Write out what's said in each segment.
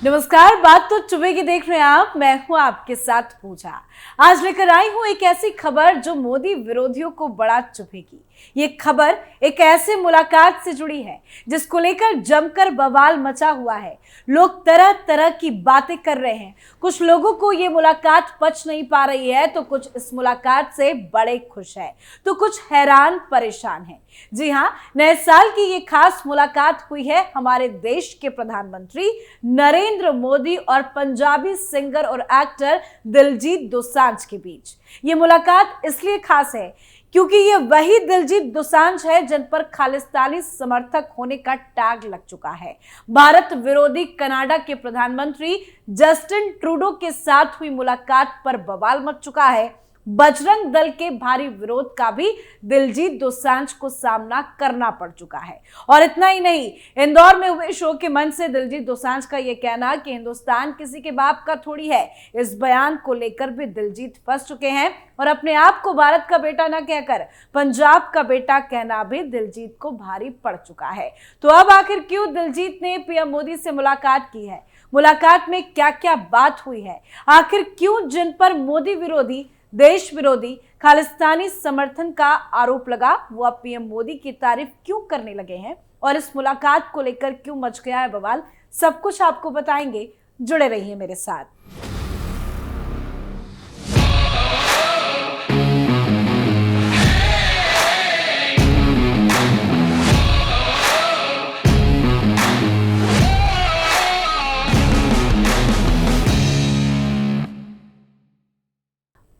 नमस्कार, बात तो चुभे की देख रहे हैं आप। मैं हूं आपके साथ पूजा। आज लेकर आई हूं एक ऐसी खबर जो मोदी विरोधियों को बड़ा चुभेगी। ये खबर एक ऐसे मुलाकात से जुड़ी है जिसको लेकर जमकर बवाल मचा हुआ है। लोग तरह तरह की बातें कर रहे हैं। कुछ लोगों को ये मुलाकात पच नहीं पा रही है, तो कुछ इस मुलाकात से बड़े खुश है, तो कुछ हैरान परेशान है। जी हाँ, नए साल की ये खास मुलाकात हुई है हमारे देश के प्रधानमंत्री नरेंद्र मोदी और पंजाबी सिंगर और एक्टर दिलजीत दोसांझ के बीच। ये मुलाकात इसलिए खास है क्योंकि ये वही दिलजीत दोसांझ है जिन पर खालिस्तानी समर्थक होने का टैग लग चुका है। भारत विरोधी कनाडा के प्रधानमंत्री जस्टिन ट्रूडो के साथ हुई मुलाकात पर बवाल मच चुका है। बजरंग दल के भारी विरोध का भी दिलजीत दोसांझ को सामना करना पड़ चुका है। और इतना ही नहीं, इंदौर में हुए शो के मंच से दिलजीत दोसांझ का यह कहना कि हिंदुस्तान किसी के बाप का थोड़ी है, इस बयान को लेकर भी दिलजीत फंस चुके हैं और अपने आप को भारत का बेटा न कहकर पंजाब का बेटा कहना भी दिलजीत को भारी पड़ चुका है। तो अब आखिर क्यों दिलजीत ने पीएम मोदी से मुलाकात की है? मुलाकात में क्या क्या बात हुई है? आखिर क्यों जिन पर मोदी विरोधी, देश विरोधी, खालिस्तानी समर्थन का आरोप लगा, वो अब पीएम मोदी की तारीफ क्यों करने लगे हैं और इस मुलाकात को लेकर क्यों मच गया है बवाल, सब कुछ आपको बताएंगे। जुड़े रहिए मेरे साथ।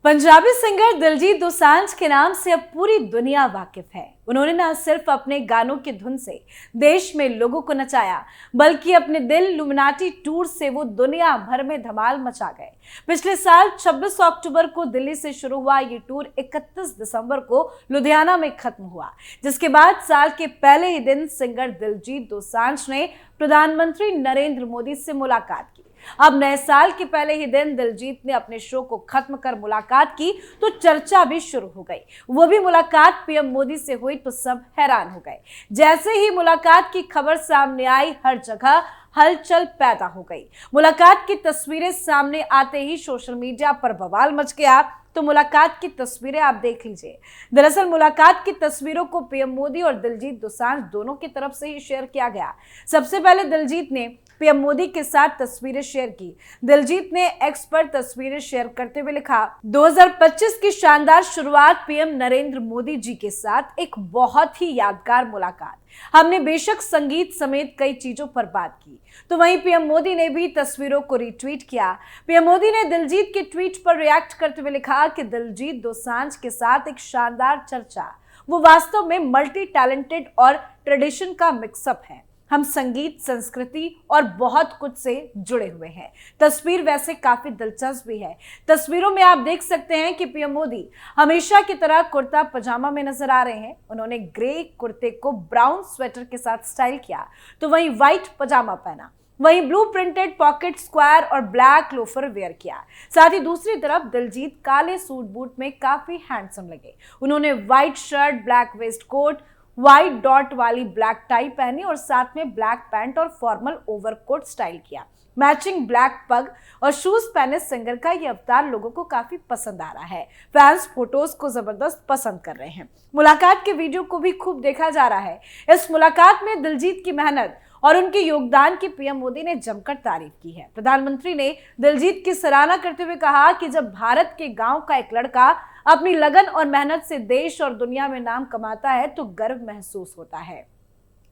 पंजाबी सिंगर दिलजीत दोसांझ के नाम से अब पूरी दुनिया वाकिफ है। उन्होंने न सिर्फ अपने गानों की धुन से देश में लोगों को नचाया, बल्कि अपने दिल लुमिनाटी टूर से वो दुनिया भर में धमाल मचा गए। पिछले साल 26 अक्टूबर को दिल्ली से शुरू हुआ ये टूर 31 दिसंबर को लुधियाना में खत्म हुआ, जिसके बाद साल के पहले ही दिन सिंगर दिलजीत दोसांझ ने प्रधानमंत्री नरेंद्र मोदी से मुलाकात की। अब नए साल के पहले ही दिन दिलजीत ने अपने शो को खत्म कर मुलाकात की तो चर्चा भी शुरू हो गई। वो भी मुलाकात पीएम मोदी से हुई तो सब हैरान हो गए। जैसे ही मुलाकात की खबर सामने आई, हर जगह हलचल पैदा हो गई। मुलाकात की तस्वीरें सामने आते ही सोशल मीडिया पर बवाल मच गया। तो मुलाकात की तस्वीरें आप देख लीजिए। दरअसल मुलाकात की तस्वीरों को पीएम मोदी और दिलजीत दोसांझ दोनों की तरफ से ही शेयर किया गया। सबसे पहले दिलजीत ने पीएम मोदी के साथ तस्वीरें शेयर की। दिलजीत ने एक्स पर तस्वीरें शेयर करते हुए लिखा, 2025 की शानदार शुरुआत पीएम नरेंद्र मोदी जी के साथ एक बहुत ही यादगार मुलाकात। हमने बेशक संगीत समेत कई चीजों पर बात की। तो वहीं पीएम मोदी ने भी तस्वीरों को रिट्वीट किया। पीएम मोदी ने दिलजीत के ट्वीट पर रिएक्ट करते हुए लिखा कि दिलजीत दोसांझ के साथ एक शानदार चर्चा। वो वास्तव में मल्टी टैलेंटेड और ट्रेडिशन का मिक्सअप है। हम संगीत, संस्कृति और बहुत कुछ से जुड़े हुए हैं। तस्वीर वैसे काफी दिलचस्प भी है। तस्वीरों में आप देख सकते हैं कि पीएम मोदी हमेशा की तरह कुर्ता पजामा में नजर आ रहे हैं। उन्होंने ग्रे कुर्ते को ब्राउन स्वेटर के साथ स्टाइल किया, तो वहीं व्हाइट पजामा पहना। वहीं ब्लू प्रिंटेड पॉकेट स्क्वायर और ब्लैक लोफर वेयर किया। साथ ही दूसरी तरफ दिलजीत काले सूट बूट में काफी हैंडसम लगे। उन्होंने white shirt, black waist coat, white dot वाली ब्लैक टाई पहनी और साथ में ब्लैक पैंट और फॉर्मल ओवरकोट स्टाइल किया। मैचिंग ब्लैक पग और शूज पहने सिंगर का ये अवतार लोगों को काफी पसंद आ रहा है। फैंस फोटोज को जबरदस्त पसंद कर रहे हैं। मुलाकात के वीडियो को भी खूब देखा जा रहा है। इस मुलाकात में दिलजीत की मेहनत और उनके योगदान की पीएम मोदी ने जमकर तारीफ की है। प्रधानमंत्री ने दिलजीत की सराहना करते हुए कहा कि जब भारत के गांव का एक लड़का अपनी लगन और मेहनत से देश और दुनिया में नाम कमाता है तो गर्व महसूस होता है।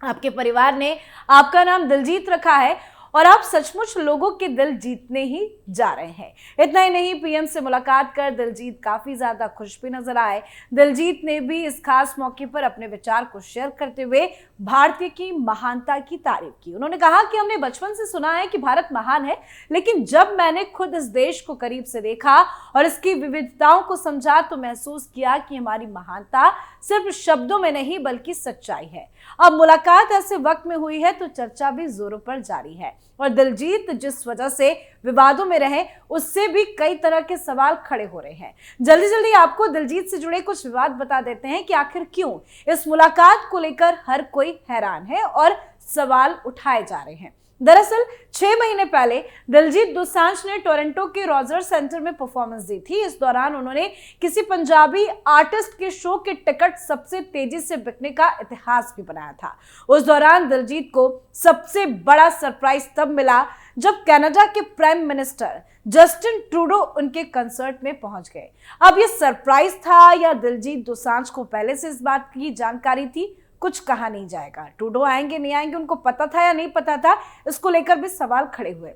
आपके परिवार ने आपका नाम दिलजीत रखा है और आप सचमुच लोगों के दिल जीतने ही जा रहे हैं। इतना ही नहीं, पीएम से मुलाकात कर दिलजीत काफी ज्यादा खुश भी नजर आए। दिलजीत ने भी इस खास मौके पर अपने विचार को शेयर करते हुए भारतीय की महानता की तारीफ की। उन्होंने कहा कि हमने बचपन से सुना है कि भारत महान है, लेकिन जब मैंने खुद इस देश को करीब से देखा और इसकी विविधताओं को समझा तो महसूस किया कि हमारी महानता सिर्फ शब्दों में नहीं बल्कि सच्चाई है। अब मुलाकात ऐसे वक्त में हुई है तो चर्चा भी जोरों पर जारी है और दिलजीत जिस वजह से विवादों में रहे उससे भी कई तरह के सवाल खड़े हो रहे हैं। जल्दी जल्दी आपको दिलजीत से जुड़े कुछ विवाद बता देते हैं कि आखिर क्यों इस मुलाकात को लेकर हर कोई हैरान है और सवाल उठाए जा रहे हैं। दरअसल 6 महीने पहले दिलजीत दोसांझ ने टोरंटो के रॉजर सेंटर में परफॉर्मेंस दी थी। इस दौरान उन्होंने किसी पंजाबी आर्टिस्ट के शो के टिकट सबसे तेजी से बिकने का इतिहास भी बनाया था। उस दौरान दिलजीत को सबसे बड़ा सरप्राइज तब मिला जब कनाडा के प्राइम मिनिस्टर जस्टिन ट्रूडो उनके कंसर्ट में पहुंच गए। अब यह सरप्राइज था या दिलजीत दोसांझ को पहले से इस बात की जानकारी थी, कुछ कहा नहीं जाएगा। ट्रूडो आएंगे नहीं आएंगे, उनको पता था या नहीं पता था, इसको लेकर भी सवाल खड़े हुए।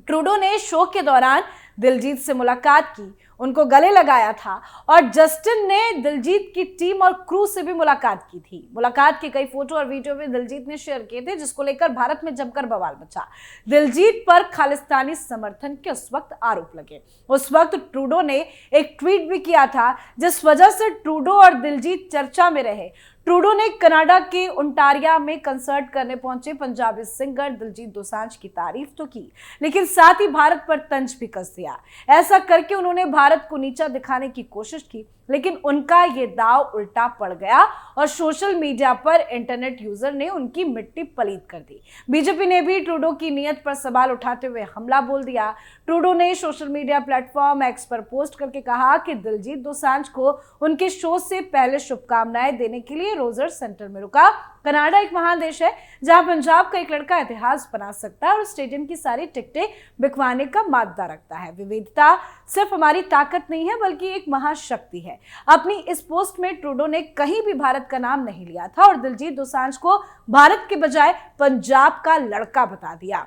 ट्रूडो ने शो के दौरान दिलजीत से मुलाकात की, उनको गले लगाया था और जस्टिन ने दिलजीत की टीम और क्रू से भी मुलाकात की थी। मुलाकात के कई फोटो और वीडियो भी दिलजीत ने शेयर किए थे, जिसको लेकर भारत में जमकर बवाल मचा। दिलजीत पर खालिस्तानी समर्थन के उस वक्त आरोप लगे। उस वक्त ट्रूडो ने एक ट्वीट भी किया था, जिस वजह से ट्रूडो और दिलजीत चर्चा में रहे। ट्रूडो ने कनाडा के ओंटारियो में कंसर्ट करने पहुंचे पंजाबी सिंगर दिलजीत दोसांझ की तारीफ तो की, लेकिन साथ ही भारत पर तंज भी कस दिया। ऐसा करके उन्होंने भारत को नीचा दिखाने की कोशिश की, लेकिन उनका ये दाव उल्टा पड़ गया और सोशल मीडिया पर इंटरनेट यूजर ने उनकी मिट्टी पलीत कर दी। बीजेपी ने भी ट्रूडो की नीयत पर सवाल उठाते हुए हमला बोल दिया। ट्रूडो ने सोशल मीडिया प्लेटफॉर्म एक्स पर पोस्ट करके कहा कि दिलजीत दोसांझ को उनके शो से पहले शुभकामनाएं देने के लिए रोजर सेंटर में रुका। कनाडा एक महान देश है जहां पंजाब का एक लड़का इतिहास बना सकता है और स्टेडियम की सारी टिकटें बिकवाने का मादा रखता है। विविधता सिर्फ हमारी ताकत नहीं है, बल्कि एक महाशक्ति है। अपनी इस पोस्ट में ट्रूडो ने कहीं भी भारत का नाम नहीं लिया था और दिलजीत दोसांझ को भारत के बजाय पंजाब का लड़का बता दिया,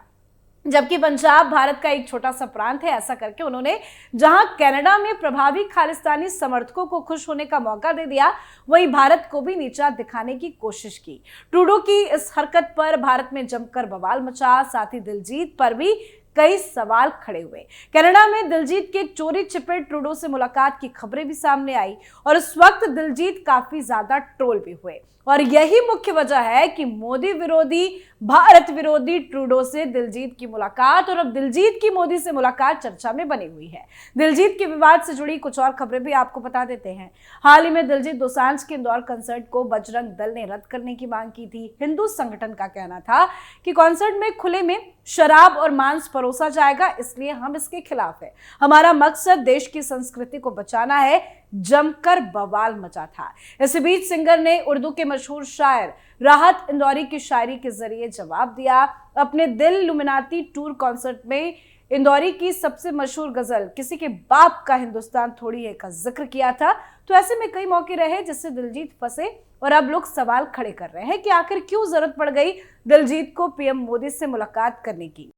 जबकि पंजाब भारत का एक छोटा सा प्रांत है। ऐसा करके उन्होंने जहां कनाडा में प्रभावी खालिस्तानी समर्थकों को खुश होने का मौका दे दिया, वहीं भारत को भी नीचा दिखाने की कोशिश की। ट्रूडो की इस हरकत पर भारत में जमकर बवाल मचा, साथ ही दिलजीत पर भी कई सवाल खड़े हुए। कनाडा में दिलजीत के चोरी छिपे ट्रूडो से मुलाकात की खबरें भी सामने आई और उस वक्त दिलजीत काफी ज्यादा ट्रोल भी हुए और यही मुख्य वजह है कि मोदी विरोधी, भारत विरोधी ट्रूडो से दिलजीत की मुलाकात और अब दिलजीत की मोदी से मुलाकात चर्चा में बनी हुई है। दिलजीत के विवाद से जुड़ी कुछ और खबरें भी आपको बता देते हैं। हाल ही में दिलजीत दोसांझ के इंदौर कंसर्ट को बजरंग दल ने रद्द करने की मांग की थी। हिंदू संगठन का कहना था कि कॉन्सर्ट में खुले में शराब और मांस परोसा जाएगा, इसलिए हम इसके खिलाफ है। हमारा मकसद देश की संस्कृति को बचाना है। जमकर बवाल मचा था। इस बीच सिंगर ने उर्दू के मशहूर शायर राहत इंदौरी की शायरी के जरिए जवाब दिया। अपने दिल लुमिनाती टूर कॉन्सर्ट में इंदौरी की सबसे मशहूर गजल किसी के बाप का हिंदुस्तान थोड़ी है का जिक्र किया था। तो ऐसे में कई मौके रहे जिससे दिलजीत फंसे और अब लोग सवाल खड़े कर रहे हैं कि आखिर क्यों जरूरत पड़ गई दिलजीत को पीएम मोदी से मुलाकात करने की।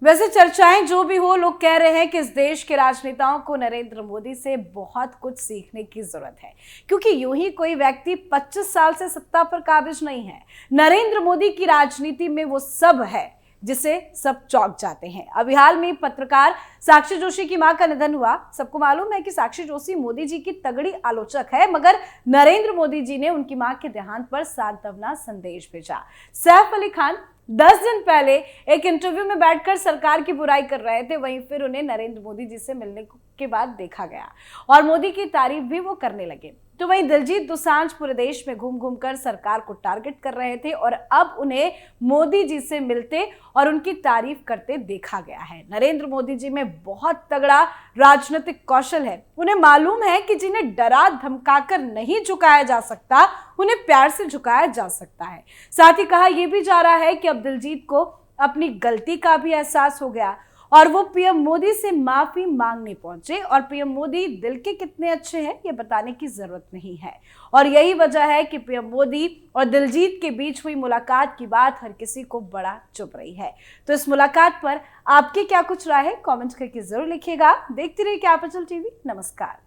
वैसे चर्चाएं जो भी हो, लोग कह रहे हैं कि इस देश के राजनेताओं को नरेंद्र मोदी से बहुत कुछ सीखने की जरूरत है, क्योंकि यूं ही कोई व्यक्ति 25 साल से सत्ता पर काबिज नहीं है। नरेंद्र मोदी की राजनीति में वो सब है जिसे सब चौंक जाते हैं। अभी हाल में पत्रकार साक्षी जोशी की मां का निधन हुआ। सबको मालूम है कि साक्षी जोशी मोदी जी की तगड़ी आलोचक है, मगर नरेंद्र मोदी जी ने उनकी मां के देहांत पर सांत्वना संदेश भेजा। सैफ अली खान 10 दिन पहले एक इंटरव्यू में बैठकर सरकार की बुराई कर रहे थे, वहीं फिर उन्हें नरेंद्र मोदी जी से मिलने के बाद देखा गया और मोदी की तारीफ भी वो करने लगे। तो वहीं दिलजीत दोसांझ पूरे देश में घूम घूम कर सरकार को टारगेट कर रहे थे और अब उन्हें मोदी जी से मिलते और उनकी तारीफ करते देखा गया है। नरेंद्र मोदी जी में बहुत तगड़ा राजनीतिक कौशल है। उन्हें मालूम है कि जिन्हें डरा धमकाकर नहीं झुकाया जा सकता, उन्हें प्यार से झुकाया जा सकता है। साथ ही कहा यह भी जा रहा है कि अब दिलजीत को अपनी गलती का भी एहसास हो गया और वो पीएम मोदी से माफी मांगने पहुंचे और पीएम मोदी दिल के कितने अच्छे हैं ये बताने की जरूरत नहीं है। और यही वजह है कि पीएम मोदी और दिलजीत के बीच हुई मुलाकात की बात हर किसी को बड़ा चुभ रही है। तो इस मुलाकात पर आपकी क्या कुछ राय है, कमेंट करके जरूर लिखिएगा। देखते रहिए कैपिटल टीवी। नमस्कार।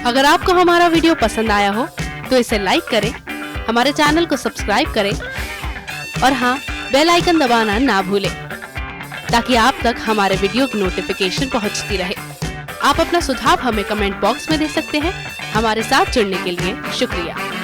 अगर आपको हमारा वीडियो पसंद आया हो तो इसे लाइक करें, हमारे चैनल को सब्सक्राइब करें और हाँ, बेल आइकन दबाना ना भूलें ताकि आप तक हमारे वीडियो की नोटिफिकेशन पहुंचती रहे। आप अपना सुझाव हमें कमेंट बॉक्स में दे सकते हैं। हमारे साथ जुड़ने के लिए शुक्रिया।